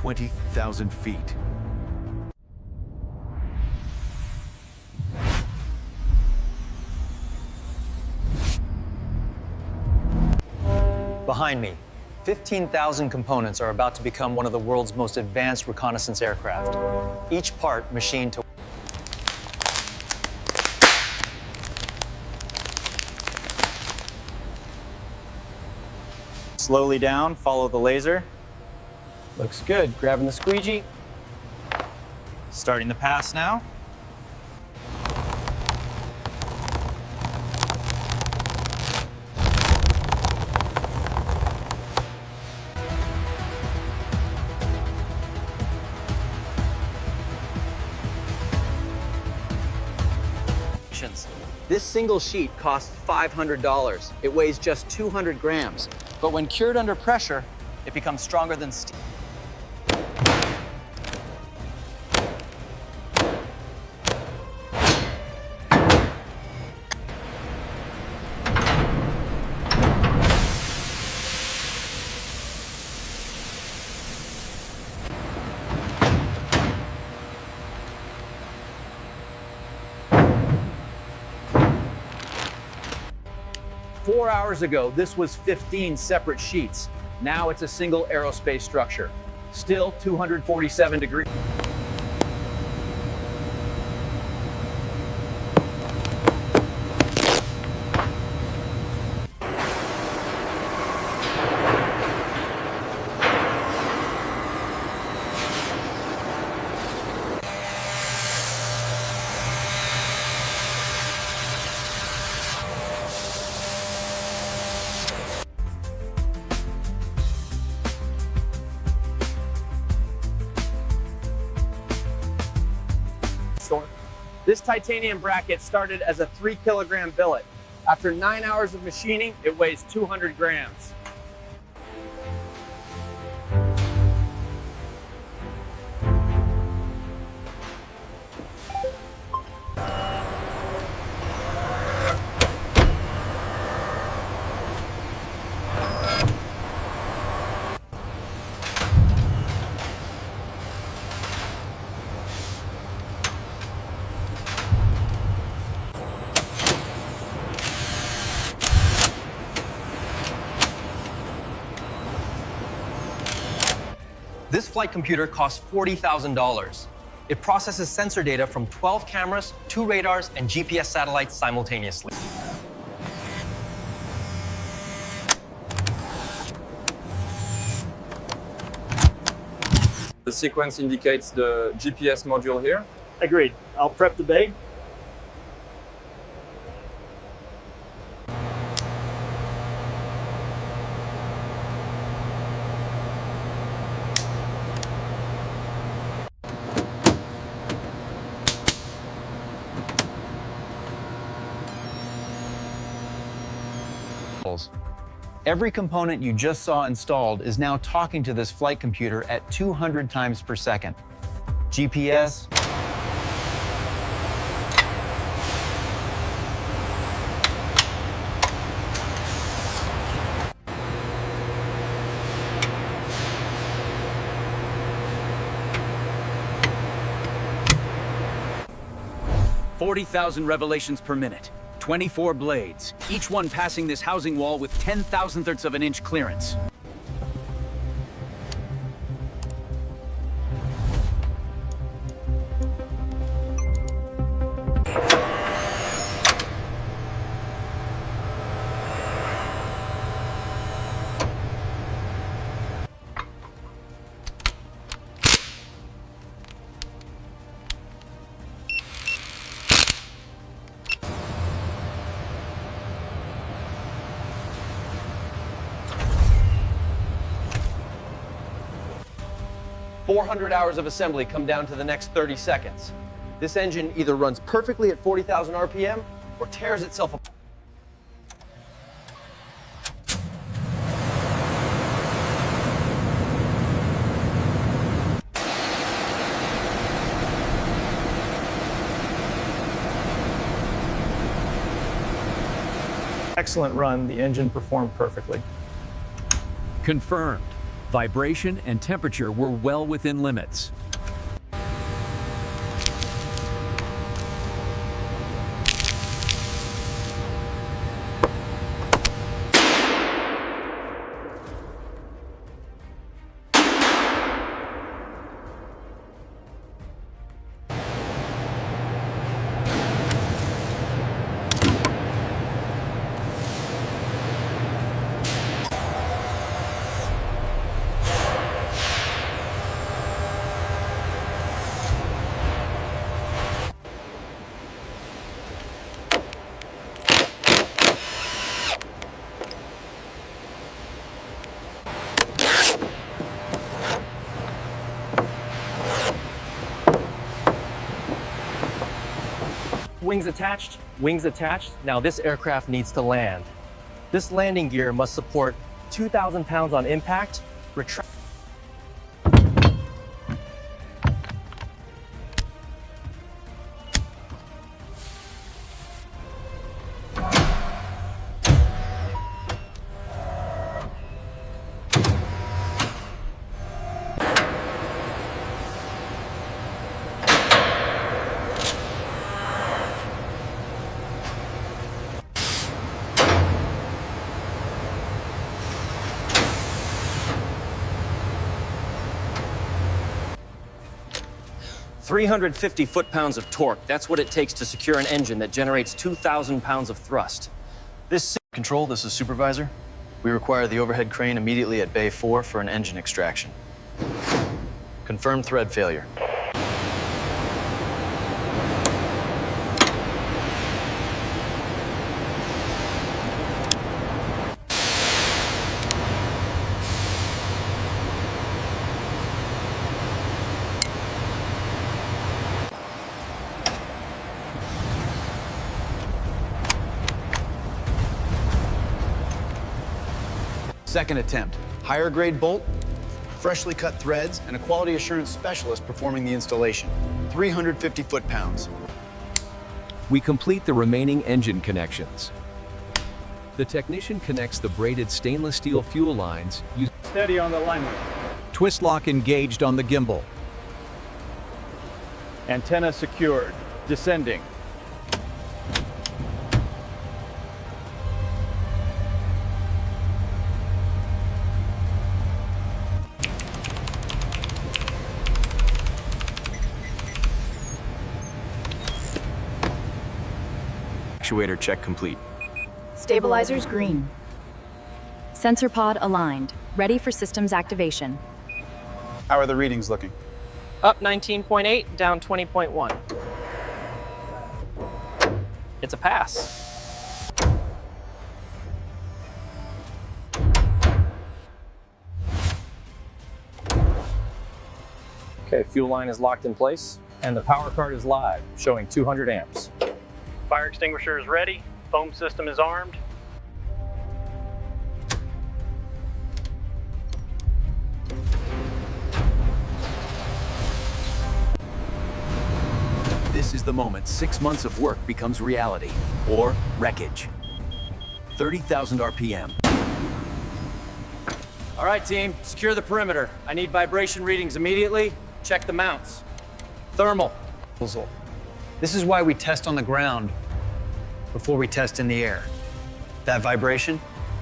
20,000 feet. Behind me, 15,000 components are about to become one of the world's most advanced reconnaissance aircraft, each part machined to slowly down, follow the laser. Looks good. Grabbing the squeegee. Starting the pass now. This single sheet costs $500. It weighs just 200 grams. But when cured under pressure, it becomes stronger than steel. Four hours ago, this was 15 separate sheets. Now it's a single aerospace structure. Still 247 degrees. This titanium bracket started as a 3-kilogram billet. After 9 hours of machining, it weighs 200 grams. This flight computer costs $40,000. It processes sensor data from 12 cameras, 2 radars, and GPS satellites simultaneously. The sequence indicates the GPS module here. Agreed. I'll prep the bay. Every component you just saw installed is now talking to this flight computer at 200 times per second. GPS, $40,000 revelations per minute. 24 blades, each one passing this housing wall with 10,000ths of an inch clearance. hours of assembly come down to the next 30 seconds. This engine either runs perfectly at 40,000 RPM or tears itself apart. Excellent run. The engine performed perfectly. Confirmed. Vibration and temperature were well within limits. Wings attached, wings attached. Now this aircraft needs to land. This landing gear must support 2,000 pounds on impact, retract. "350 foot-pounds of torque. That's what it takes to secure an engine that generates 2,000 pounds of thrust. Control, this is Supervisor. We require the overhead crane immediately at Bay 4 for an engine extraction. Confirmed thread failure. Second attempt. Higher grade bolt, freshly cut threads, and a quality assurance specialist performing the installation. 350 foot-pounds. We complete the remaining engine connections. The technician connects the braided stainless steel fuel lines. Steady on the alignment. Twist lock engaged on the gimbal. Antenna secured. Descending. Actuator check complete. Stabilizers green. Sensor pod aligned, ready for systems activation. How are the readings looking? Up 19.8, down 20.1. It's a pass. Okay, fuel line is locked in place, and the power card is live, showing 200 amps. Fire extinguisher is ready. Foam system is armed. This is the moment 6 months of work becomes reality, or wreckage. 30,000 RPM. All right, team, secure the perimeter. I need vibration readings immediately. Check the mounts. Thermal. This is why we test on the ground before we test in the air. That vibration,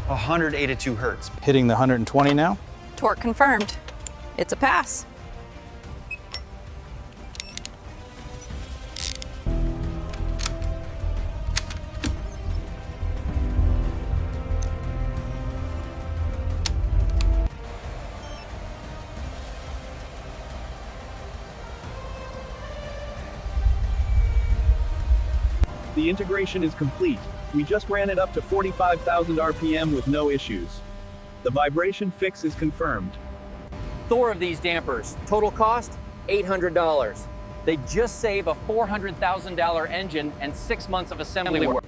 182 hertz. Hitting the 120 now? Torque confirmed. It's a pass. The integration is complete. We just ran it up to 45,000 RPM with no issues. The vibration fix is confirmed. Thor of these dampers. Total cost, $800. They just save a $400,000 engine and 6 months of assembly work.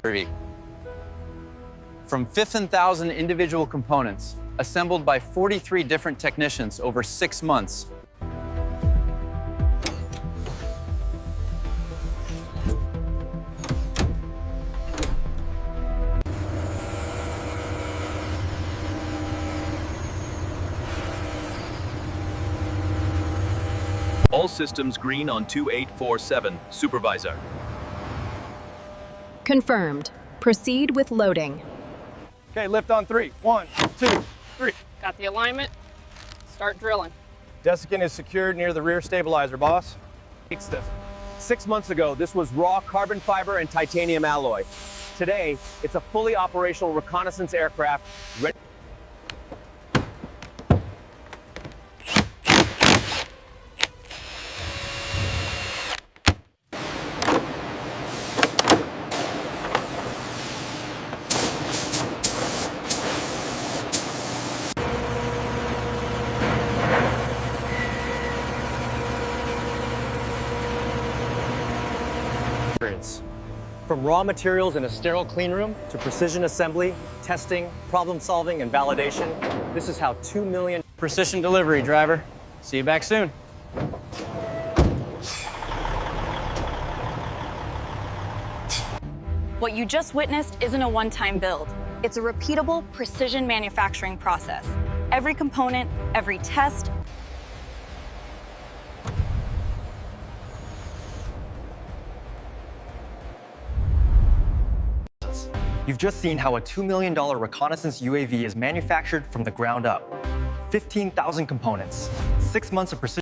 Privy. From 15,000 individual components, assembled by 43 different technicians over 6 months. All systems green on 2847, Supervisor. Confirmed. Proceed with loading. Okay, lift on 3. 1, 2, 3. Got the alignment. Start drilling. Desiccant is secured near the rear stabilizer, boss. 6 months ago, this was raw carbon fiber and titanium alloy. Today, it's a fully operational reconnaissance aircraft ready. From raw materials in a sterile clean room to precision assembly, testing, problem solving, and validation, this is how 2 million... Precision delivery, driver. See you back soon. What you just witnessed isn't a one-time build. It's a repeatable precision manufacturing process. Every component, every test, You've just seen how a $2 million reconnaissance UAV is manufactured from the ground up. 15,000 components, 6 months of precision